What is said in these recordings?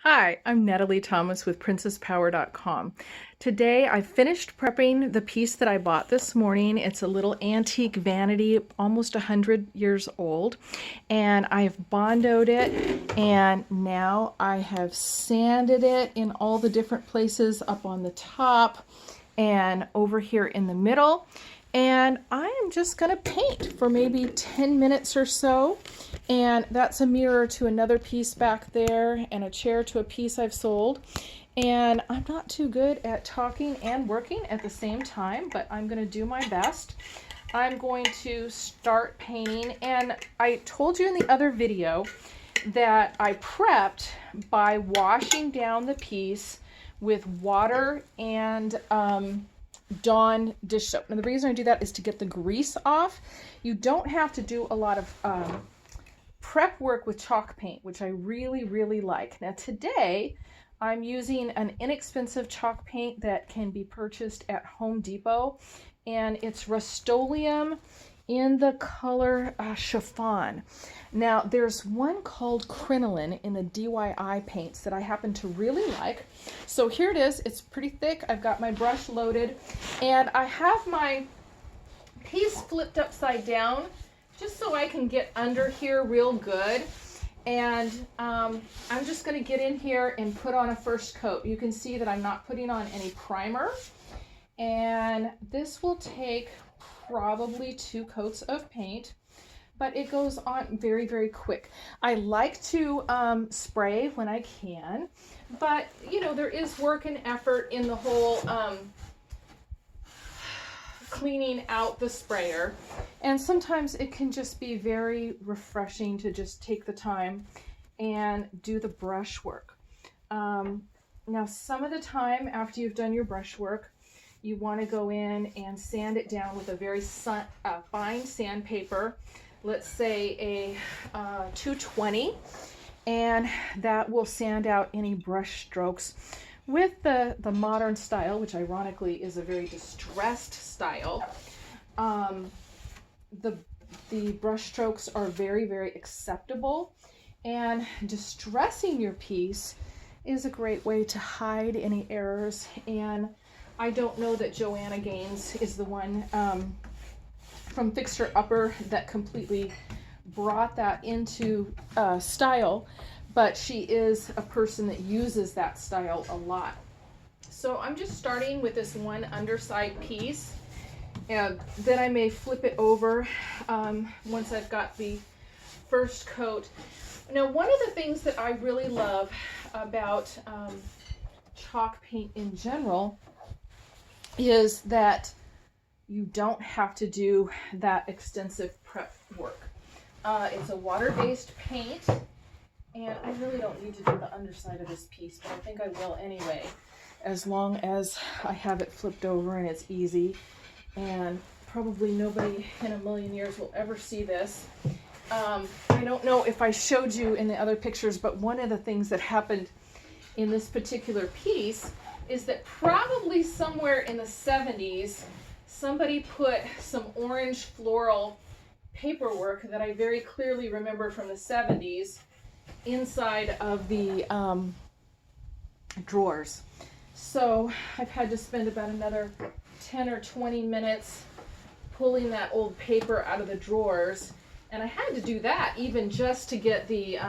Hi, I'm Natalie Thomas with PrincessPower.com. Today I finished prepping the piece that I bought this morning. It's a little antique vanity, almost 100 years old, and I've bondoed it, and now I have sanded it in all the different places up on the top and over here in the middle. And I am just going to paint for maybe 10 minutes or so. And that's a mirror to another piece back there and a chair to a piece I've sold. And I'm not too good at talking and working at the same time, but I'm going to do my best. I'm going to start painting, and I told you in the other video that I prepped by washing down the piece with water and Dawn dish soap. Now the reason I do that is to get the grease off. You don't have to do a lot of prep work with chalk paint, which I really like. Now today I'm using an inexpensive chalk paint that can be purchased at Home Depot, and it's Rust-Oleum in the color chiffon. Now there's one called crinoline in the DIY paints that I happen to really like. So here it is. It's pretty thick. I've got my brush loaded, and I have my piece flipped upside down just so I can get under here real good. And I'm just going to get in here and put on a first coat. You can see that I'm not putting on any primer, and this will take probably 2 coats of paint, but it goes on very quick. I like to spray when I can, but you know, there is work and effort in the whole cleaning out the sprayer, and sometimes it can just be very refreshing to just take the time and do the brush work. Now some of the time after you've done your brush work, you want to go in and sand it down with a very fine sandpaper, let's say a 220, and that will sand out any brush strokes. With the modern style, which ironically is a very distressed style, the brush strokes are very acceptable, and distressing your piece is a great way to hide any errors. And I don't know that Joanna Gaines is the one from Fixer Upper that completely brought that into style, but she is a person that uses that style a lot. So I'm just starting with this one underside piece, and then I may flip it over once I've got the first coat. Now one of the things that I really love about chalk paint in general is that you don't have to do that extensive prep work. It's a water-based paint, and I really don't need to do the underside of this piece, but I think I will anyway, as long as I have it flipped over and it's easy. And probably nobody in a million years will ever see this. I don't know if I showed you in the other pictures, but one of the things that happened in this particular piece is that probably somewhere in the 70s, somebody put some orange floral paperwork that I very clearly remember from the 70s inside of the drawers. So I've had to spend about another 10 or 20 minutes pulling that old paper out of the drawers, and I had to do that even just to get the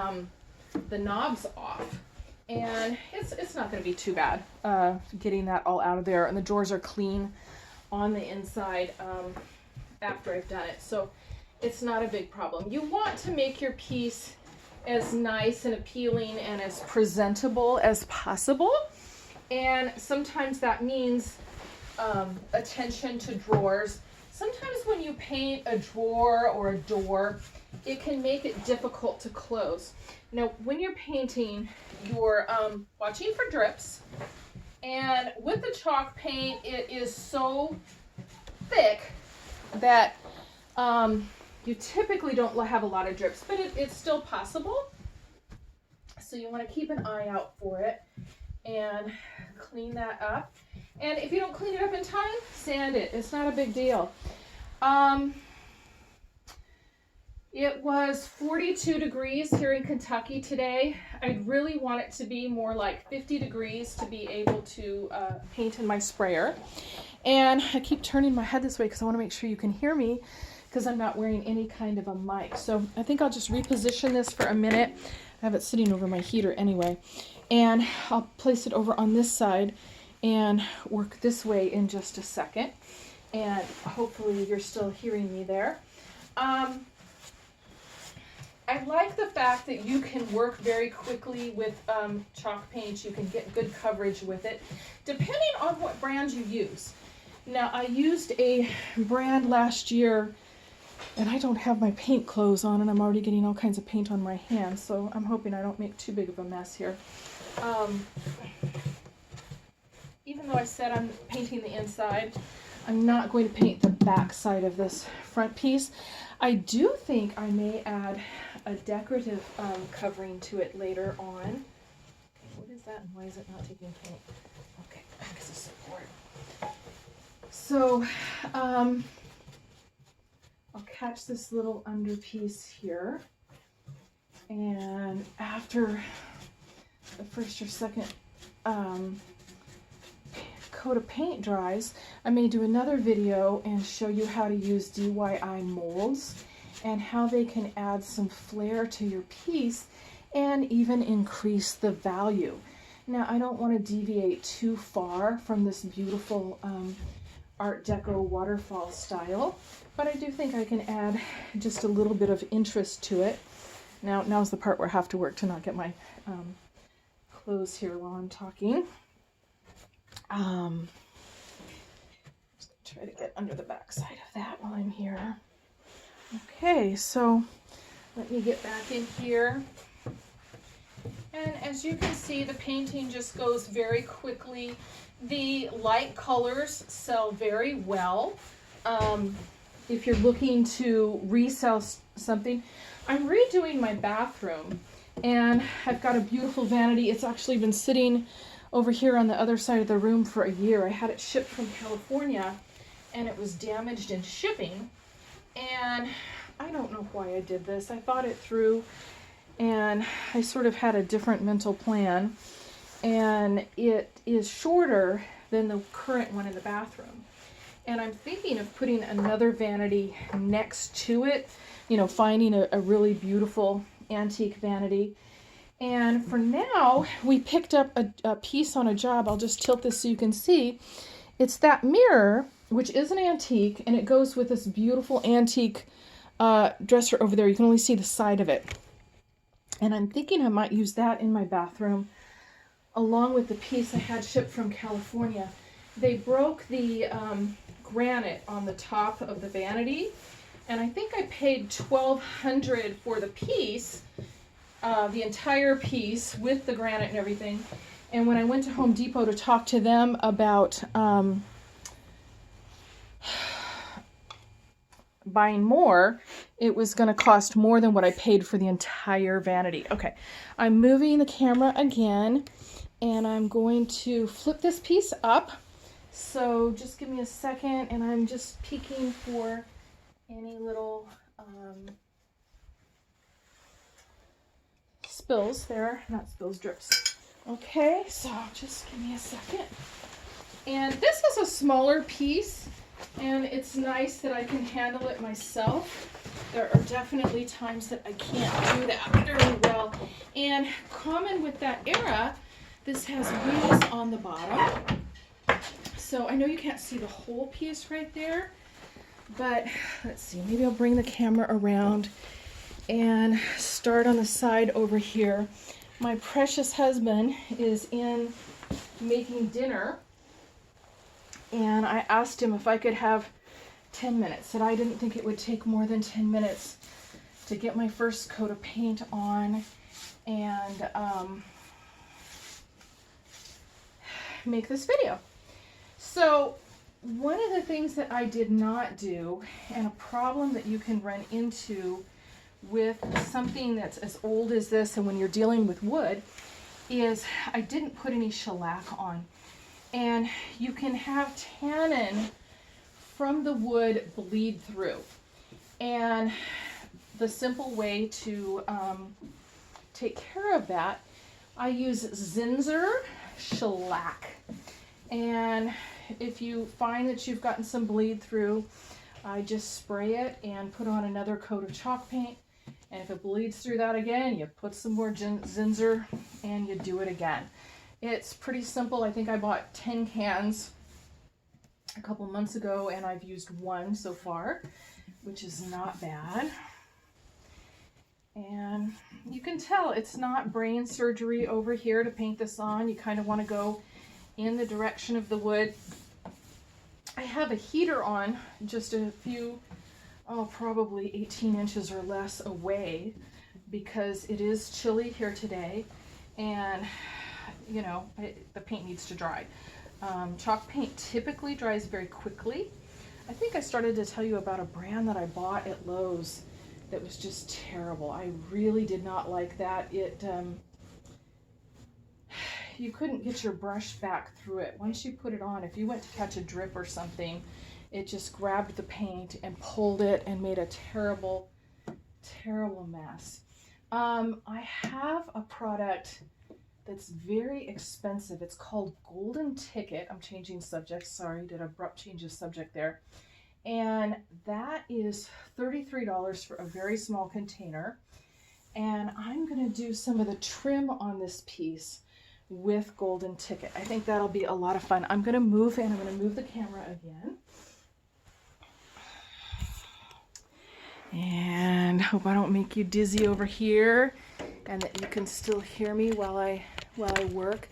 knobs off. And it's not going to be too bad getting that all out of there, and the drawers are clean on the inside after I've done it, so it's not a big problem. You want to make your piece as nice and appealing and as presentable as possible, and sometimes that means attention to drawers. Sometimes when you paint a drawer or a door, it can make it difficult to close. Now when you're painting, you're watching for drips, and with the chalk paint it is so thick that you typically don't have a lot of drips, but it's still possible. So you want to keep an eye out for it and clean that up. And if you don't clean it up in time, sand it. It's not a big deal. It was 42 degrees here in Kentucky today. I really want it to be more like 50 degrees to be able to paint in my sprayer. And I keep turning my head this way because I want to make sure you can hear me because I'm not wearing any kind of a mic. So I think I'll just reposition this for a minute. I have it sitting over my heater anyway. And I'll place it over on this side and work this way in just a second. And hopefully you're still hearing me there. I like the fact that you can work very quickly with chalk paint. You can get good coverage with it, depending on what brand you use. Now, I used a brand last year, and I don't have my paint clothes on, and I'm already getting all kinds of paint on my hands, so I'm hoping I don't make too big of a mess here. Even though I said I'm painting the inside, I'm not going to paint the back side of this front piece. I do think I may add a decorative covering to it later on. Okay, what is that and why is it not taking paint? Okay, because of support. So I'll catch this little under piece here, and after the first or second coat of paint dries, I may do another video and show you how to use DIY molds and how they can add some flair to your piece and even increase the value. Now, I don't want to deviate too far from this beautiful Art Deco waterfall style, but I do think I can add just a little bit of interest to it. Now's the part where I have to work to not get my clothes here while I'm talking. Just try to get under the back side of that while I'm here. Okay, so let me get back in here. And as you can see, the painting just goes very quickly. The light colors sell very well. If you're looking to resell something, I'm redoing my bathroom, and I've got a beautiful vanity. It's actually been sitting over here on the other side of the room for a year. I had it shipped from California, and it was damaged in shipping. And I don't know why I did this. I thought it through, and I sort of had a different mental plan. And it is shorter than the current one in the bathroom. And I'm thinking of putting another vanity next to it, you know, finding a really beautiful antique vanity. And for now, we picked up a piece on a job. I'll just tilt this so you can see. It's that mirror, which is an antique, and it goes with this beautiful antique dresser over there. You can only see the side of it. And I'm thinking I might use that in my bathroom, along with the piece I had shipped from California. They broke the granite on the top of the vanity, and I think I paid $1,200 for the piece, the entire piece with the granite and everything. And when I went to Home Depot to talk to them about buying more, it was going to cost more than what I paid for the entire vanity. Okay, I'm moving the camera again, and I'm going to flip this piece up. So just give me a second, and I'm just peeking for any little spills there, not spills, drips. Okay, so just give me a second. And this is a smaller piece, and it's nice that I can handle it myself. There are definitely times that I can't do that very well. And common with that era, this has wheels on the bottom. So I know you can't see the whole piece right there, but let's see, maybe I'll bring the camera around and start on the side over here. My precious husband is in making dinner, and I asked him if I could have 10 minutes, and I didn't think it would take more than 10 minutes to get my first coat of paint on and make this video. So one of the things that I did not do, and a problem that you can run into with something that's as old as this and when you're dealing with wood, is I didn't put any shellac on. And you can have tannin from the wood bleed through. And the simple way to take care of that, I use Zinsser shellac. And if you find that you've gotten some bleed through, I just spray it and put on another coat of chalk paint. And if it bleeds through that again, you put some more Zinsser and you do it again. It's pretty simple. I think I bought 10 cans a couple months ago and I've used one so far, which is not bad. And you can tell it's not brain surgery over here to paint this on. You kind of want to go in the direction of the wood. I have a heater on just a few, probably 18 inches or less away because it is chilly here today, and you know, the paint needs to dry. Chalk paint typically dries very quickly. I think I started to tell you about a brand that I bought at Lowe's that was just terrible. I really did not like that. You couldn't get your brush back through it. Once you put it on, if you went to catch a drip or something, it just grabbed the paint and pulled it and made a terrible, terrible mess. I have a product that's very expensive. It's called Golden Ticket. I'm changing subjects. Sorry, did an abrupt change of subject there. And that is $33 for a very small container. And I'm going to do some of the trim on this piece with Golden Ticket. I think that'll be a lot of fun. I'm going to move, and I'm going to move the camera again. And hope I don't make you dizzy over here and that you can still hear me while I work.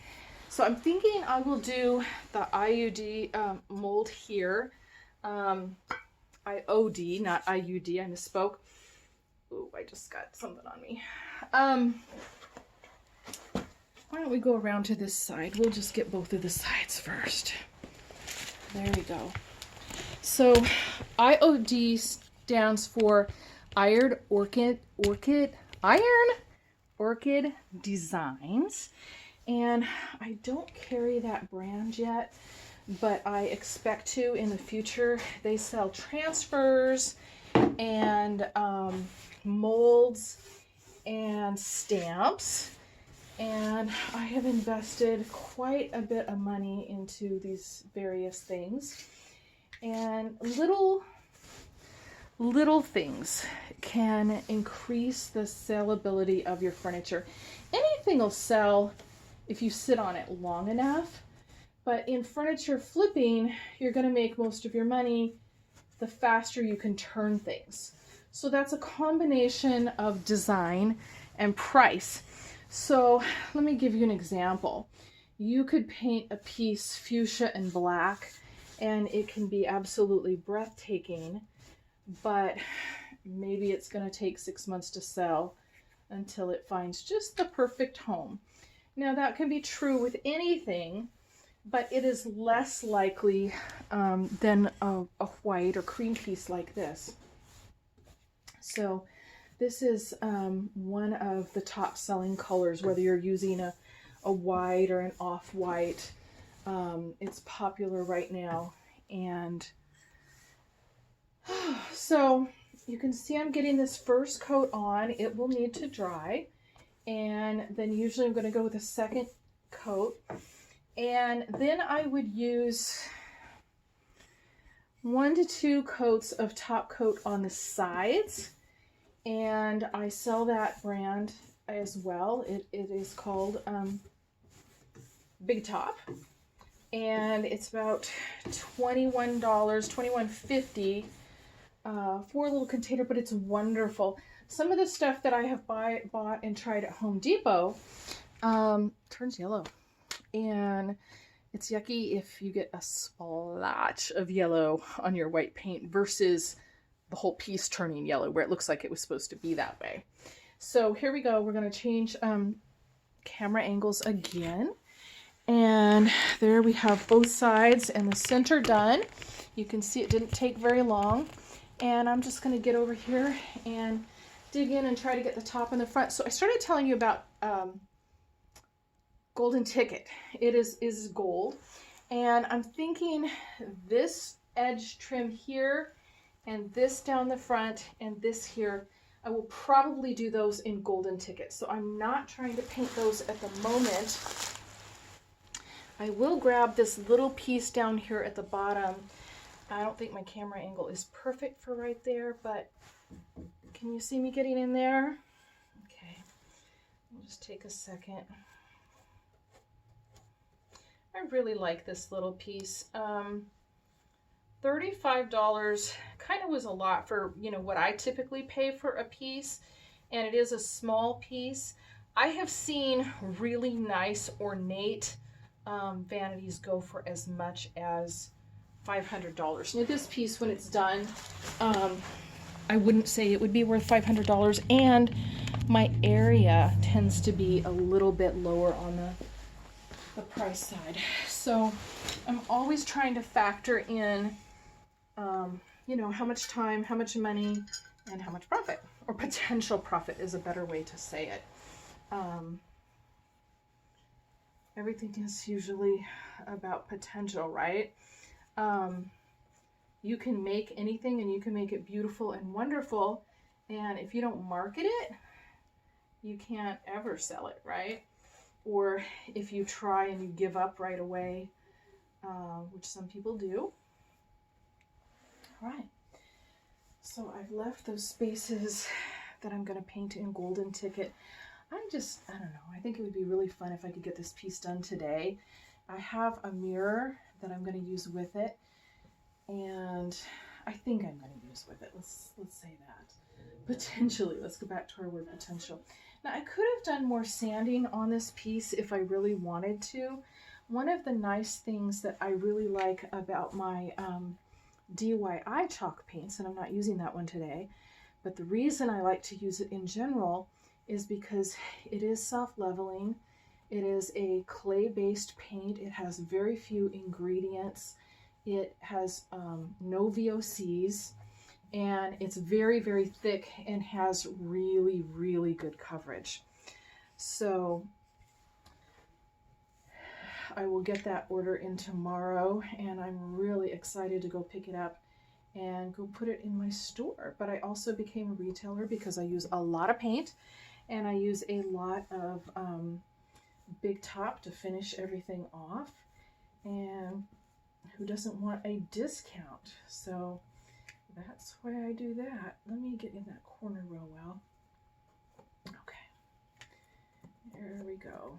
So I'm thinking I will do the IUD mold here. IOD, not IUD, I misspoke. Ooh, I just got something on me. Why don't we go around to this side? We'll just get both of the sides first. There we go. So IOD stands for Iron Orchid Designs. And I don't carry that brand yet, but I expect to in the future. They sell transfers and molds and stamps. And I have invested quite a bit of money into these various things. And little things can increase the sellability of your furniture. Anything will sell if you sit on it long enough. But in furniture flipping, you're going to make most of your money the faster you can turn things. So that's a combination of design and price. So let me give you an example. You could paint a piece fuchsia and black, and it can be absolutely breathtaking, but maybe it's going to take 6 months to sell until it finds just the perfect home. Now that can be true with anything, but it is less likely than a white or cream piece like this. So this is one of the top selling colors, whether you're using a white or an off-white. It's popular right now. And so you can see I'm getting this first coat on. It will need to dry. And then usually I'm going to go with a second coat. And then I would use 1 to 2 coats of top coat on the sides. And I sell that brand as well. It is called Big Top. And it's about $21, $21.50 for a little container, but it's wonderful. Some of the stuff that I have bought and tried at Home Depot turns yellow. And it's yucky if you get a splotch of yellow on your white paint versus the whole piece turning yellow where it looks like it was supposed to be that way. So here we go. We're going to change camera angles again. And there we have both sides and the center done. You can see it didn't take very long. And I'm just going to get over here and dig in and try to get the top and the front. So I started telling you about Golden Ticket. It is gold. And I'm thinking this edge trim here and this down the front and this here, I will probably do those in golden ticket. So I'm not trying to paint those at the moment. I will grab this little piece down here at the bottom. I don't think my camera angle is perfect for right there, but can you see me getting in there? Okay, I'll just take a second. I really like this little piece. $35 kind of was a lot for, you know, what I typically pay for a piece, and it is a small piece. I have seen really nice ornate vanities go for as much as $500. Now this piece, when it's done, I wouldn't say it would be worth $500, and my area tends to be a little bit lower on the price side. So I'm always trying to factor in you know, how much time, how much money, and how much profit, or potential profit is a better way to say it. Everything is usually about potential, right? You can make anything, and you can make it beautiful and wonderful, and if you don't market it, you can't ever sell it, right? Or if you try and you give up right away, which some people do. All right, so I've left those spaces that I'm going to paint in golden ticket. I don't know, I think it would be really fun if I could get this piece done today. I have a mirror that I'm going to use with it, and I think I'm going to use with it. Let's say that. Potentially, let's go back to our word potential. Now, I could have done more sanding on this piece if I really wanted to. One of the nice things that I really like about my DIY chalk paints, and I'm not using that one today, but the reason I like to use it in general is because it is self-leveling. It is a clay-based paint. It has very few ingredients. It has no VOCs, and it's very, very thick and has really, really good coverage. So I will get that order in tomorrow, and I'm really excited to go pick it up and go put it in my store. But I also became a retailer because I use a lot of paint, and I use a lot of Big Top to finish everything off, and who doesn't want a discount? So that's why I do that. Let me get in that corner real well. Okay, there we go.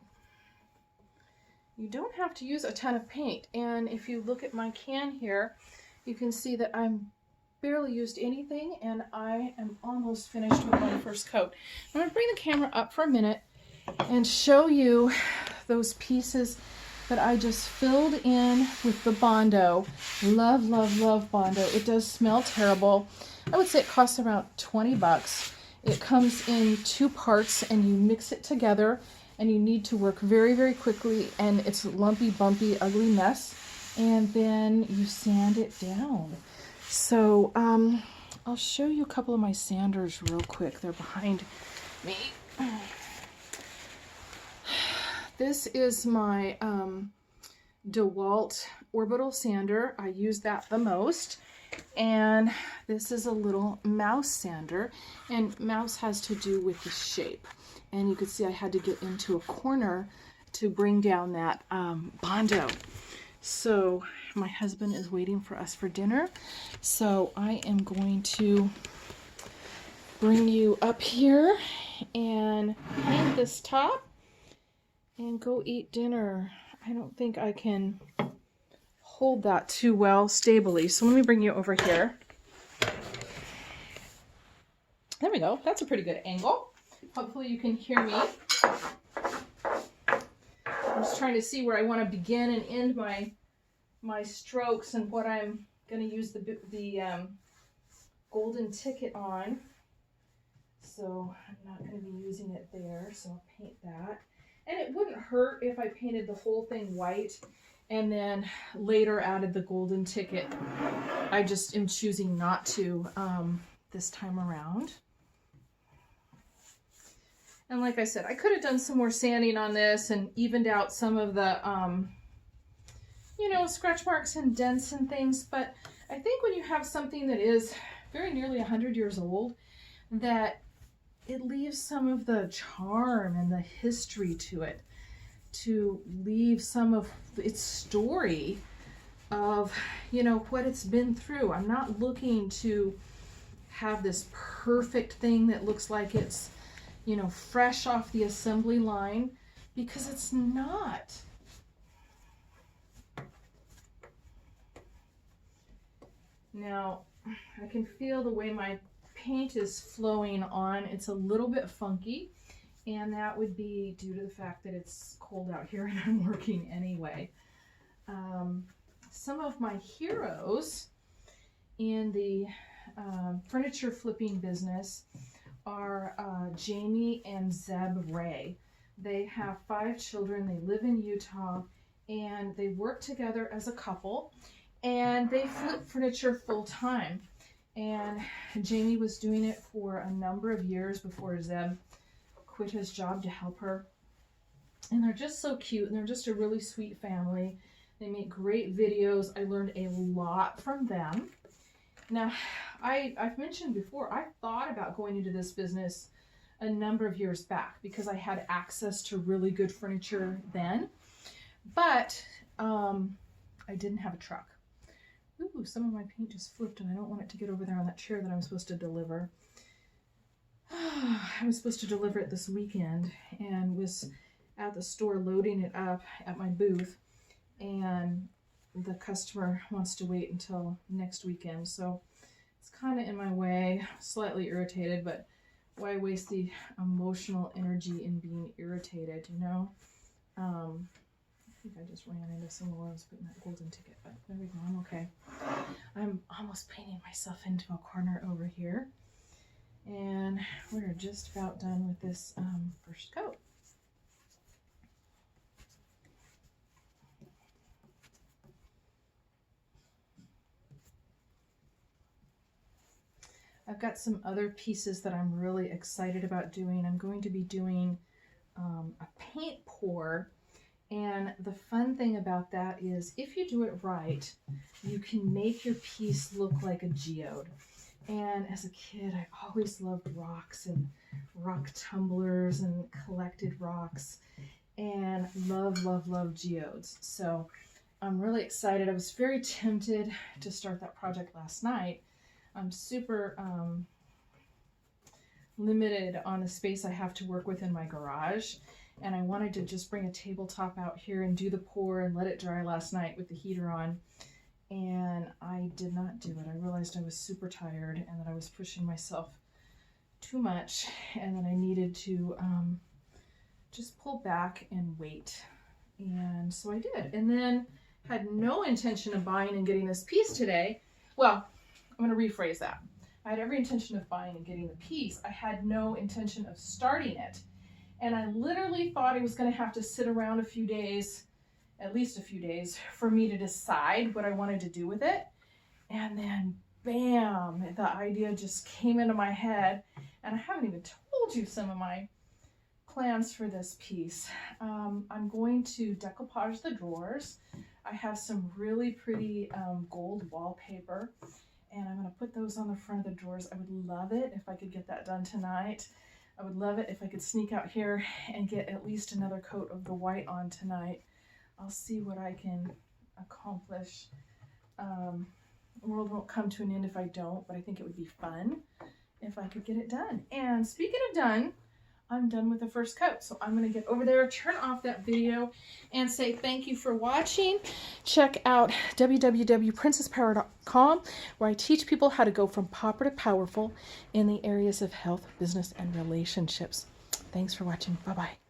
You don't have to use a ton of paint, and if you look at my can here, you can see that I'm barely used anything, and I am almost finished with my first coat. I'm going to bring the camera up for a minute and show you those pieces that I just filled in with the Bondo. Love, love, love Bondo. It does smell terrible. I would say it costs around 20 bucks. It comes in 2 parts, and you mix it together, and you need to work very, very quickly, and it's a lumpy, bumpy, ugly mess, and then you sand it down. So I'll show you a couple of my sanders real quick. They're behind me. This is my DeWalt orbital sander. I use that the most. And this is a little mouse sander, and mouse has to do with the shape. And you can see I had to get into a corner to bring down that Bondo. So my husband is waiting for us for dinner. So I am going to bring you up here and paint this top and go eat dinner. I don't think I can hold that too well stably. So let me bring you over here. There we go. That's a pretty good angle. Hopefully you can hear me. I'm just trying to see where I want to begin and end my strokes and what I'm going to use the golden ticket on. So I'm not going to be using it there, so I'll paint that. And it wouldn't hurt if I painted the whole thing white and then later added the golden ticket. I just am choosing not to this time around. And like I said, I could have done some more sanding on this and evened out some of the, you know, scratch marks and dents and things. But I think when you have something that is very nearly 100 years old, that it leaves some of the charm and the history to it, to leave some of its story of, you know, what it's been through. I'm not looking to have this perfect thing that looks like it's, you know, fresh off the assembly line, because it's not. Now, I can feel the way my paint is flowing on. It's a little bit funky, and that would be due to the fact that it's cold out here and I'm working anyway. Some of my heroes in the furniture flipping business are Jamie and Zeb Ray. They have 5 children. They live in Utah, and they work together as a couple, and they flip furniture full time. And Jamie was doing it for a number of years before Zeb quit his job to help her. And they're just so cute, and they're just a really sweet family. They make great videos. I learned a lot from them. Now, I've mentioned before, I thought about going into this business a number of years back because I had access to really good furniture then, but I didn't have a truck. Ooh, some of my paint just flipped, and I don't want it to get over there on that chair that I'm supposed to deliver. I was supposed to deliver it this weekend and was at the store loading it up at my booth, and the customer wants to wait until next weekend, so it's kind of in my way, slightly irritated, but why waste the emotional energy in being irritated, you know? I think I just ran into someone while I was putting that golden ticket, but there we go, I'm okay. I'm almost painting myself into a corner over here, and we're just about done with this first coat. I've got some other pieces that I'm really excited about doing. I'm going to be doing a paint pour, and the fun thing about that is if you do it right, you can make your piece look like a geode. And as a kid, I always loved rocks and rock tumblers and collected rocks, and love geodes. So I'm really excited. I was very tempted to start that project last night. I'm super limited on the space I have to work with in my garage, and I wanted to just bring a tabletop out here and do the pour and let it dry last night with the heater on, and I did not do it. I realized I was super tired and that I was pushing myself too much, and that I needed to just pull back and wait. And so I did, and then had no intention of buying and getting this piece today. Well, I'm going to rephrase that. I had every intention of buying and getting the piece. I had no intention of starting it. And I literally thought I was going to have to sit around a few days, at least a few days, for me to decide what I wanted to do with it. And then, bam, the idea just came into my head. And I haven't even told you some of my plans for this piece. I'm going to decoupage the drawers. I have some really pretty gold wallpaper, and I'm going to put those on the front of the drawers. I would love it if I could get that done tonight. I would love it if I could sneak out here and get at least another coat of the white on tonight. I'll see what I can accomplish. The world won't come to an end if I don't, but I think it would be fun if I could get it done. And speaking of done, I'm done with the first coat. So I'm going to get over there, turn off that video, and say thank you for watching. Check out www.princesspower.com, where I teach people how to go from pauper to powerful in the areas of health, business, and relationships. Thanks for watching. Bye-bye.